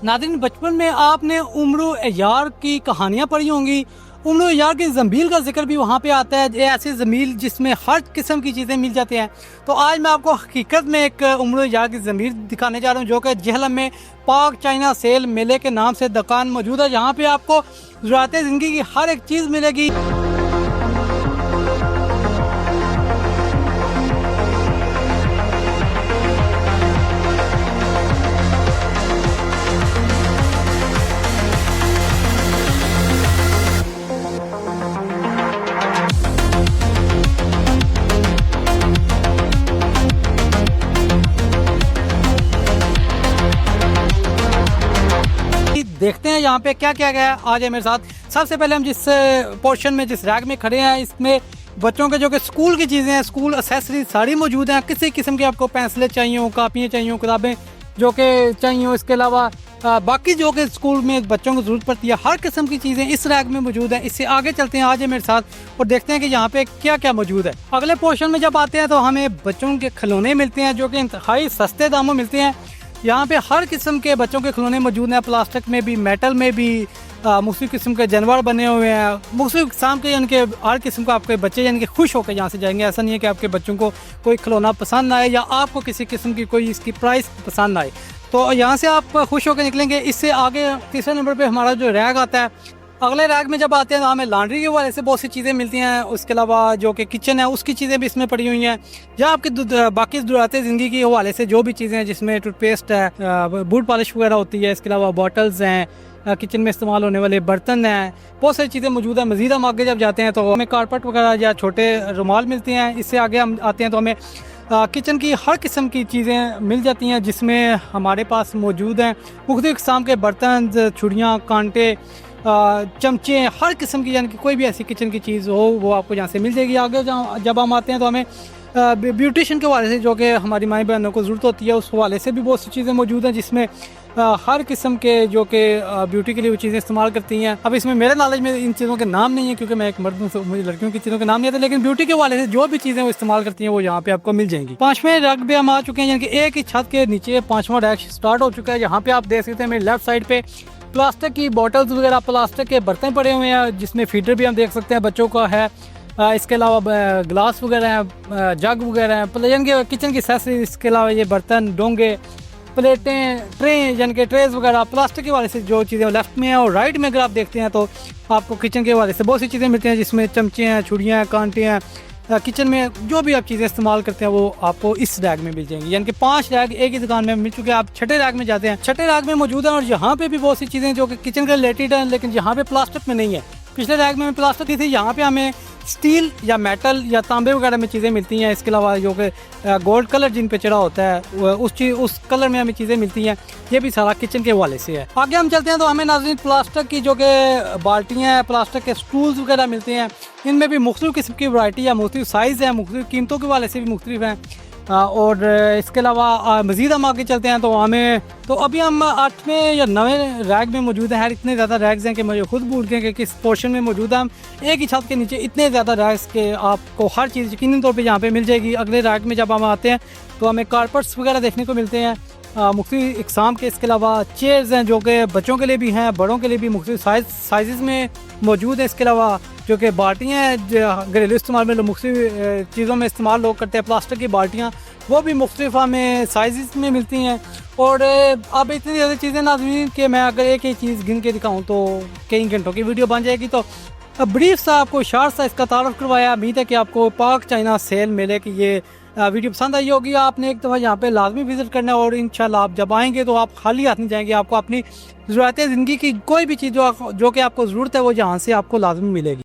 नाज़रीन, बचपन में आपने उम्र यार की कहानियाँ पढ़ी होंगी। उम्र यार की ज़मील का जिक्र भी वहाँ पे आता है, ऐसी ज़मील जिसमें हर किस्म की चीज़ें मिल जाती हैं। तो आज मैं आपको हकीकत में एक उम्र यार की ज़मील दिखाने जा रहा हूँ, जो कि जेहलम में पाक चाइना सेल मेले के नाम से दुकान मौजूद है, जहाँ पे आपको ज़रूरत ज़िंदगी की हर एक चीज़ मिलेगी। देखते हैं यहाँ पे क्या क्या गया है। आ जाए मेरे साथ। सबसे पहले हम जिस पोर्शन में, जिस रैक में खड़े हैं, इसमें बच्चों के जो कि स्कूल की चीज़ें हैं, स्कूल एसेसरीज सारी मौजूद हैं। किसी किस्म की आपको पेंसिलें चाहिए हो, कापियाँ चाहिए हो, किताबें जो कि चाहिए हो, इसके अलावा बाकी जो कि स्कूल में बच्चों को ज़रूरत पड़ती है, हर किस्म की चीज़ें इस रैक में मौजूद हैं। इससे आगे चलते हैं, आ जाए मेरे साथ और देखते हैं कि यहाँ पे क्या क्या मौजूद है। अगले पोर्शन में जब आते हैं तो हमें बच्चों के खिलौने मिलते हैं, जो कि इंतहाई सस्ते दामों मिलते हैं। यहाँ पे हर किस्म के बच्चों के खिलौने मौजूद हैं, प्लास्टिक में भी, मेटल में भी। मुख्तलिफ किस्म के जानवर बने हुए हैं, मुख्तलिफ किस्म के, यानी कि हर किस्म का आपके बच्चे यानी कि खुश होकर यहाँ से जाएंगे। ऐसा नहीं है कि आपके बच्चों को कोई खिलौना पसंद आए या आपको किसी किस्म की कोई इसकी प्राइस पसंद आए, तो यहाँ से आप खुश होकर निकलेंगे। इससे आगे तीसरे नंबर पर हमारा जो रैक आता है। अगले रैक में जब आते हैं तो हमें लॉन्ड्री के हवाले से बहुत सी चीज़ें मिलती हैं। उसके अलावा जो कि किचन है उसकी चीज़ें भी इसमें पड़ी हुई हैं। या आपकी बाकी ज़रूरत ज़िंदगी के हवाले से जो भी चीज़ें हैं, जिसमें टूथपेस्ट है, बूट पॉलिश वगैरह होती है, इसके अलावा बॉटल्स हैं, किचन में इस्तेमाल होने वाले बर्तन हैं, बहुत सारी चीज़ें मौजूद हैं। मज़ीद हम आगे जब जाते हैं तो हमें कारपेट वगैरह या छोटे रुमाल मिलते हैं। इससे आगे हम आते हैं तो हमें किचन की हर किस्म की चीज़ें मिल जाती हैं, जिसमें हमारे पास मौजूद हैं मुख्तलिफ किस्म के बर्तन, छुरियाँ, कांटे, चमचे, हर किस्म की, यानी कि कोई भी ऐसी किचन की चीज़ हो वो आपको यहाँ से मिल जाएगी। आगे जब हम आते हैं तो हमें ब्यूटिशन के हवाले से, जो कि हमारी माई बहनों को ज़रूरत होती है, उस हवाले से भी बहुत सी चीज़ें मौजूद हैं, जिसमें हर किस्म के जो कि ब्यूटी के लिए वो चीज़ें इस्तेमाल करती हैं। अब इसमें मेरे नॉलेज में इन चीज़ों के नाम नहीं है, क्योंकि मैं एक मर्द हूं, तो मुझे लड़कियों की चीज़ों के नाम नहीं आता, लेकिन ब्यूटी के हवाले से जो भी चीज़ें वो इस्तेमाल करती हैं वो यहाँ पे आपको मिल जाएंगी। पाँचवें रैक पे हम आ चुके हैं, यानी कि एक ही छत के नीचे पाँचवां रैक स्टार्ट हो चुका है। यहाँ पे आप देख सकते हैं मेरे लेफ्ट साइड पे प्लास्टिक की बॉटल्स वगैरह, प्लास्टिक के बर्तन पड़े हुए हैं, जिसमें फीडर भी हम देख सकते हैं बच्चों का है। इसके अलावा ग्लास वगैरह हैं, जग वगैरह हैं, यानी कि किचन की एक्सेसरीज। इसके अलावा ये बर्तन, डोंगे, प्लेटें, ट्रे, यानी कि ट्रेज वगैरह प्लास्टिक के हवाले से जो चीज़ें लेफ्ट में है। और राइट में अगर आप देखते हैं तो आपको किचन के हवाले से बहुत सी चीज़ें मिलती हैं, जिसमें चमचे हैं, छुरियाँ हैं, कांटे हैं। किचन में जो भी आप चीज़ें इस्तेमाल करते हैं वो आपको इस रैक में मिल जाएंगी। यानी कि 5 रैक एक ही दुकान में मिल चुके हैं। आप छठे रैक में जाते हैं, छठे रैक में मौजूद है, और यहाँ पे भी बहुत सी चीज़ें जो कि किचन के रिलेटेड हैं, लेकिन यहाँ पे प्लास्टिक में नहीं है। पिछले रैक में प्लास्टिक की थी, यहाँ पे हमें स्टील या मेटल या तांबे वगैरह में चीज़ें मिलती हैं। इसके अलावा जो कि गोल्ड कलर जिन पे चढ़ा होता है उस कलर में हमें चीज़ें मिलती हैं। ये भी सारा किचन के हवाले से है। आगे हम चलते हैं तो हमें नाज़रीन प्लास्टिक की जो कि बाल्टियाँ हैं, प्लास्टिक के स्टूल्स वगैरह मिलते हैं। इनमें भी मुख्तलिफ किस्म की वैरायटी या मुख्तलिफ साइज़ है, मुख्तलिफ कीमतों के हवाले से भी मुख्तलिफ हैं। और इसके अलावा मज़ीद हम आगे चलते हैं तो हमें, तो अभी हम 8वें या 9वें रैक में मौजूद हैं। इतने ज़्यादा रैक्स हैं कि मुझे खुद भूल गए कि किस पोर्शन में मौजूद है। हम एक ही छत के नीचे इतने ज़्यादा रैक्स के आपको हर चीज़ यकीनी तौर पे यहाँ पे मिल जाएगी। अगले रैक में जब हम आते हैं तो हमें कारपेट्स वगैरह देखने को मिलते हैं मुख्तलिफ इक़साम के। इसके अलावा चेयर्स हैं जो कि बच्चों के लिए भी हैं, बड़ों के लिए भी मुख्तलिफ साइज़ में मौजूद है। इसके अलावा जो कि बाल्टियाँ हैं, घरेलू इस्तेमाल में मुख्तलिफ चीज़ों में इस्तेमाल लोग करते हैं, प्लास्टिक की बाल्टियाँ, वो भी मुख्तलिफ हमें साइज़ में मिलती हैं। और अब इतनी ज़्यादा चीज़ें नाज़रीन कि मैं अगर एक ही चीज़ गिन के दिखाऊँ तो कई घंटों की वीडियो बन जाएगी। तो ब्रीफ सा आपको शार्ट सा इसका तारुफ करवाया। उम्मीद है कि आपको पाक चाइना सेल मेले की ये वीडियो पसंद आई होगी। आपने एक दफ़ा यहाँ पे लाजमी विज़िट करना है, और इंशाल्लाह आप जब आएंगे तो आप खाली हाथ नहीं जाएंगे। आपको अपनी ज़रूरत ज़िंदगी की कोई भी चीज़ जो कि आपको ज़रूरत है वो यहाँ से आपको लाजमी मिलेगी।